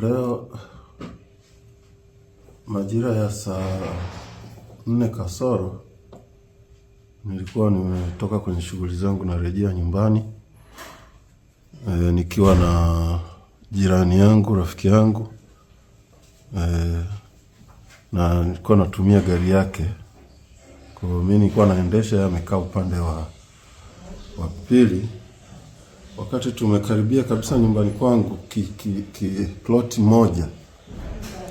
Leo majira ya saa 4 kasoro nilikuwa nimetoka kwenye shughuli zangu na rejea nyumbani, nikiwa na jirani yangu, rafiki yangu, na nilikuwa natumia gari yake. Kwa hiyo mimi nilikuwa naendesha, yeye amekaa upande wa pili. Wakati tumekaribia kabisa nyumbani kwangu, ploti moja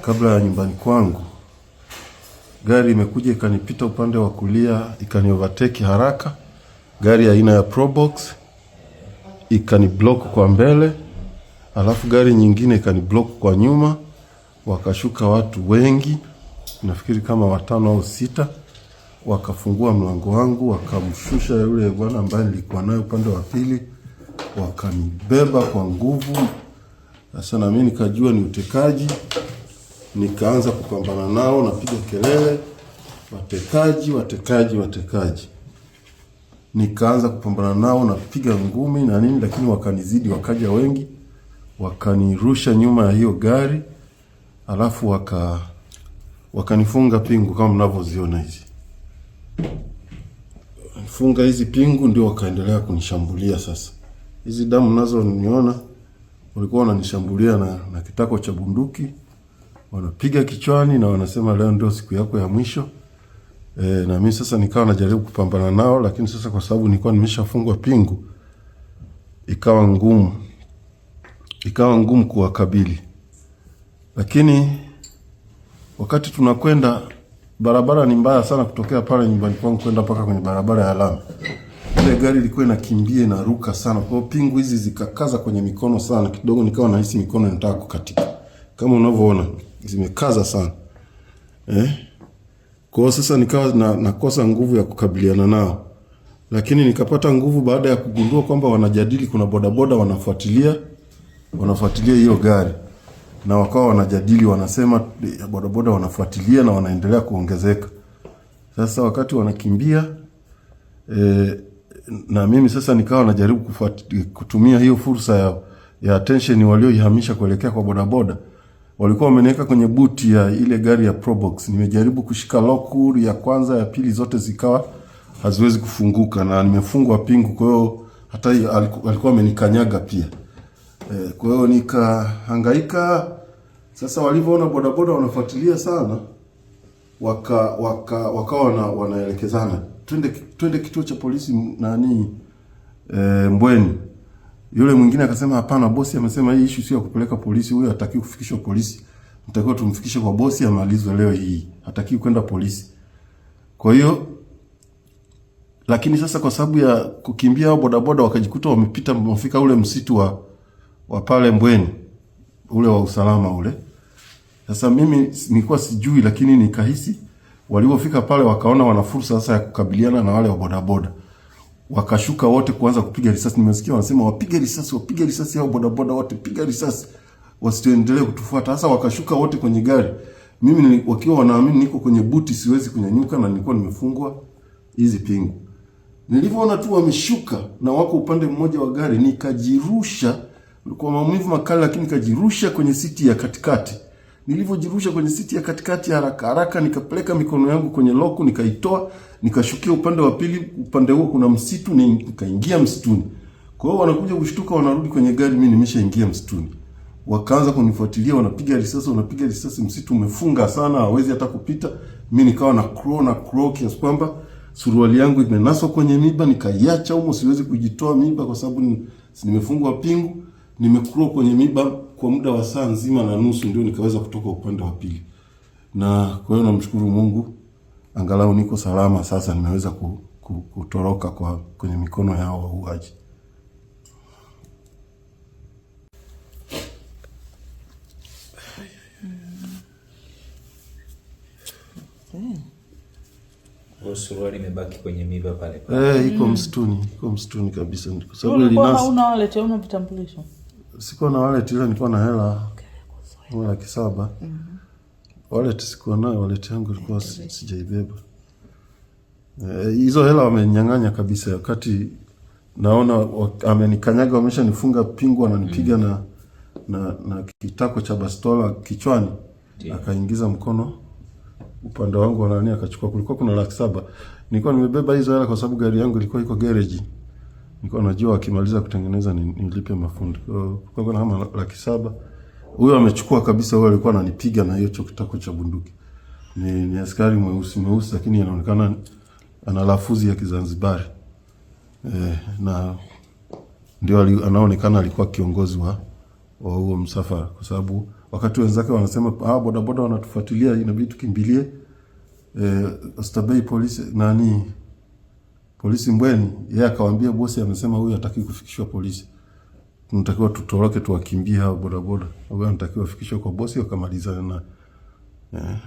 kabla ya nyumbani kwangu, gari imekuja ikanipita upande wa kulia, ikani overtake haraka. Gari aina ya Probox ikani block kwa mbele, alafu gari nyingine ikani block kwa nyuma. Wakashuka watu wengi, nafikiri kama 5 au 6, wakafungua mlango wangu, wakamshusha yule bwana ambaye nilikuwa naye upande wa pili, wakanibeba kwa nguvu. Sasa na mimi nikajua ni utekaji, nikaanza kupambana nao, napiga kelele, watekaji. Nikaanza kupambana nao, napiga ngumi na nini, lakini wakanizidi, wakaja wengi, wakanirusha nyuma ya hiyo gari, alafu wakanifunga pingu kama mnavyoziona hizi. Funga hizi pingu, ndio wakaendelea kunishambulia. Sasa hizi damu nazo niona, walikuwa wananishambulia na kitako cha bunduki, wanapiga kichwani na wanasema leo ndio siku yako ya mwisho. Na mimi sasa nikawa najaribu kupambana nao, lakini sasa kwa sababu nilikuwa nimeshafungwa pingu, ikawa ngumu kuwakabili. Lakini wakati tunakwenda, barabara ni mbaya sana kutokea pale nyumbani kwangu kwenda mpaka kwenye barabara ya lami. Ile gari ilikuwa inakimbia, inaruka sana. Kwa hiyo pingu hizi zikakaza kwenye mikono sana. Kidogo nikawa nahisi mikono inataka kukatika. Kama unavyoona, zimekaza sana. Kwa hiyo sasa nikawa nakosa nguvu ya kukabiliana nao. Lakini nikapata nguvu baada ya kugundua kwamba wanajadili, kuna bodaboda wanafuatilia hiyo gari. Na wakawa wanajadili, wanasema bodaboda wanafuatilia na wanaendelea kuongezeka. Sasa wakati wanakimbia, na mimi sasa nikawa najaribu kutumia hiyo fursa ya attention walioihamisha kuelekea kwa bodaboda. Walikuwa wameniweka kwenye buti ya ile gari ya Probox. Nimejaribu kushika lock ya kwanza, ya pili, zote zikawa haziwezi kufunguka na nimefungwa pingu. Kwa hiyo hata alikuwa amenikanyaga pia. Kwa hiyo nikahangaika. Sasa walivyoona bodaboda wanafuatilia sana, wakawa wanaelekezana, twende kituo cha polisi Mbweni. Yule mwingine akasema hapana, bosi amesema hii issue sio ya kupeleka polisi, huyo hataki kufikishwa polisi. Mtakiwa tumfikishe kwa bosi amalizwe leo hii. Hataki kwenda polisi. Kwa hiyo, lakini sasa kwa sababu ya kukimbia hao bodaboda wakajikuta wamefika ule msitu wa pale Mbweni, ule wa usalama ule. Sasa mimi nilikuwa sijui, lakini nikahisi walipofika pale wakaona wana fursa sasa ya kukabiliana na wale wa bodaboda. Wakashuka wote kuanza kupiga risasi. Nimesikia wanasema wapige risasi hao bodaboda wote, piga risasi wasiendelee kutufuata. Sasa wakashuka wote kwenye gari. Mimi wakiwa wanaamini niko kwenye buti, siwezi kunyanyuka na nilikuwa nimefungwa hizi pingu. Nilipoona tu wameshuka na wako upande mmoja wa gari, nikajirusha kwa maumivu makali, lakini nikajirusha kwenye siti ya katikati. Nilivyojirusha kwenye siti ya katikati, haraka nikapeleka mikono yangu kwenye loku, nikaitoa, nikashukia upande wa pili. Upande huo kuna msitu, nikaingia msituni. Kwa hiyo wanakuja kushtuka, wanarudi kwenye gari, mimi nimeshaingia msituni. Wakaanza kunifuatilia, wanapiga risasi, msitu umefunga sana, hawezi hata kupita. Mimi nikawa na crawl kiasi kwamba suruali yangu imenaswa kwenye miba, nikaiacha humo, siwezi kujitoa miba kwa sababu nimefungwa pingu. Nimekroa kwenye miba kwa muda wa saa nzima na nusu, ndio nikaweza kutoka upande wa pili. Na kwa hiyo namshukuru Mungu, angalau niko salama sasa, nimeweza kutoroka kwenye mikono yao wauaji. Suruali imebaki kwenye miba pale. Iko msituni kabisa. Kwa sababu ilinasa. Hauna wallet, hauna vitambulisho? Sikuwa na wallet, ila nilikuwa na hela. Okay. 700. Wallet sikuwa nayo, wallet yangu ilikuwa sijaibeba. Hizo hela wamenyang'anya kabisa. Wakati naona amenikanyaga, wameshanifunga pingu, ananipiga na kitako cha bastola kichwani. Akaingiza mkono upande wangu wa nani, akachukua. Kulikuwa kuna 700,000. Nilikuwa nimebeba hizo hela kwa sababu gari yangu ilikuwa iko garage. Nilikuwa najua akimaliza kutengeneza nilipe mafundi. Kwa kuna kama 700,000. Huyo amechukua kabisa, huyo alikuwa ananipiga na hiyo kitako cha bunduki. Ni askari mweusi lakini anaonekana ana lafuzi ya Kizanzibari. Na ndio anaonekana alikuwa kiongozi wa huo msafara, kwa sababu wakati wenzake wanasema bodaboda wanatufuatilia, inabidi tukimbilie Oysterbay polisi Mbweni. Yeye akawaambia bosi amesema huyu hataki kufikishwa polisi, tunatakiwa tutoroke tuwakimbie hao bodaboda. Huyo anatakiwa afikishwe kwa bosi wakamalizana na